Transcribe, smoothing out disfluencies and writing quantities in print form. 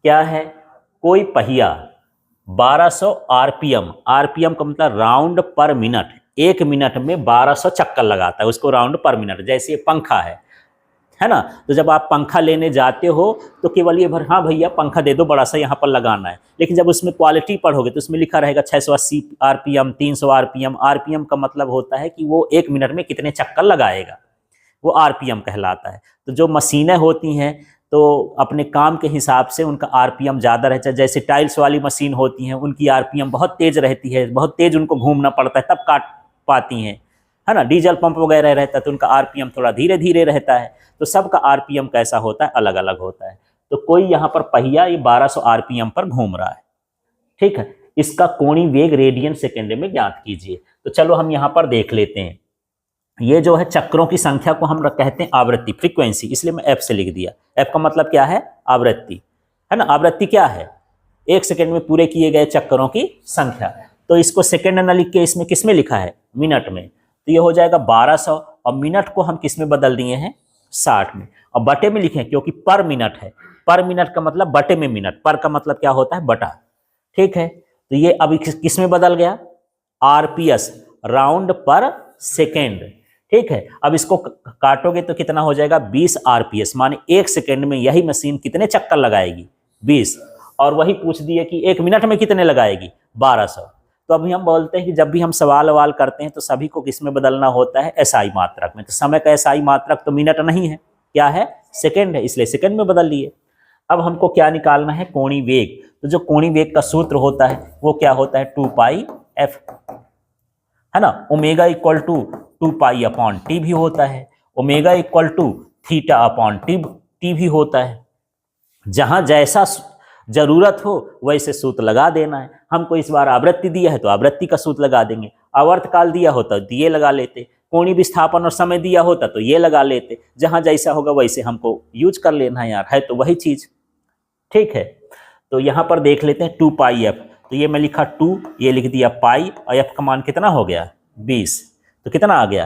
क्या है, कोई पहिया 1200 आरपीएम, आरपीएम का मतलब राउंड पर मिनट, 1 मिनट में 1200 चक्कर लगाता है, उसको राउंड पर मिनट। जैसे ये पंखा है ना, तो जब आप पंखा लेने जाते हो तो केवल ये भर, हाँ भैया पंखा दे दो, बड़ा सा यहाँ पर लगाना है। लेकिन जब उसमें क्वालिटी पढ़ोगे तो उसमें लिखा रहेगा 680 आरपीएम, 300 आरपीएम। आरपीएम का मतलब होता है कि वो 1 मिनट में कितने चक्कर लगाएगा, वो आरपीएम कहलाता है। तो जो मशीनें होती हैं तो अपने काम के हिसाब से उनका आरपीएम ज़्यादा रहता है। जैसे टाइल्स वाली मशीन होती हैं, उनकी आरपीएम बहुत तेज़ रहती है, बहुत तेज़ उनको घूमना पड़ता है तब काट पाती हैं, है ना। डीजल पंप वगैरह रहता है तो उनका आरपीएम थोड़ा धीरे धीरे रहता है। तो सबका आरपीएम कैसा होता है, अलग अलग होता है। तो कोई यहाँ पर पहिया ये 1200 आरपीएम पर घूम रहा है, ठीक है। इसका कोणीय वेग रेडियन सेकेंड में ज्ञात कीजिए। तो चलो हम यहाँ पर देख लेते हैं। ये जो है चक्रों की संख्या को हम कहते हैं आवृत्ति, फ्रीक्वेंसी, इसलिए मैं एफ से लिख दिया। एफ का मतलब क्या है, आवृत्ति, है ना। आवृत्ति क्या है, 1 सेकेंड में पूरे किए गए चक्करों की संख्या। तो इसको सेकेंड न लिख के इसमें किस में लिखा है, मिनट में। तो ये हो जाएगा 1200, और मिनट को हम किस में बदल दिए हैं, 60 में। और बटे में लिखे क्योंकि पर मिनट है, पर मिनट का मतलब बटे में मिनट, पर का मतलब क्या होता है, बटा, ठीक है। तो ये अभी किस में बदल गया, आरपीएस, राउंड पर सेकेंड, ठीक है। अब इसको काटोगे तो कितना हो जाएगा, 20 आरपीएस, माने 1 सेकेंड में यही मशीन कितने चक्कर लगाएगी, 20। और वही पूछ दिए कि 1 मिनट में कितने लगाएगी, 1200। तो अभी हम बोलते हैं कि जब भी हम सवाल ववाल करते हैं तो सभी को किस में बदलना होता है, एसआई मात्रक में। तो समय का एसआई मात्रक तो मिनट नहीं है, क्या है, सेकेंड है, इसलिए सेकेंड में बदल लिए। अब हमको क्या निकालना है, कोणीय वेग। तो जो कोणीय वेग का सूत्र होता है वो क्या होता है, 2 पाई एफ, है ना। Omega equal to 2 pi upon T भी होता है, omega equal to theta upon T भी होता है। जहां जैसा जरूरत हो वैसे सूत्र लगा देना है। हमको इस बार आवृत्ति दिया है तो आवृत्ति का सूत्र लगा देंगे, आवर्तकाल दिया होता तो ये लगा लेते, कोणीय विस्थापन और समय दिया होता तो ये लगा लेते। जहां जैसा होगा वैसे हमको यूज कर लेना है यार, है तो वही चीज, ठीक है। तो यहां पर देख लेते हैं 2 पाई एफ। तो ये मैं लिखा 2, ये लिख दिया पाई, और एफ का मान कितना हो गया, 20। तो कितना आ गया,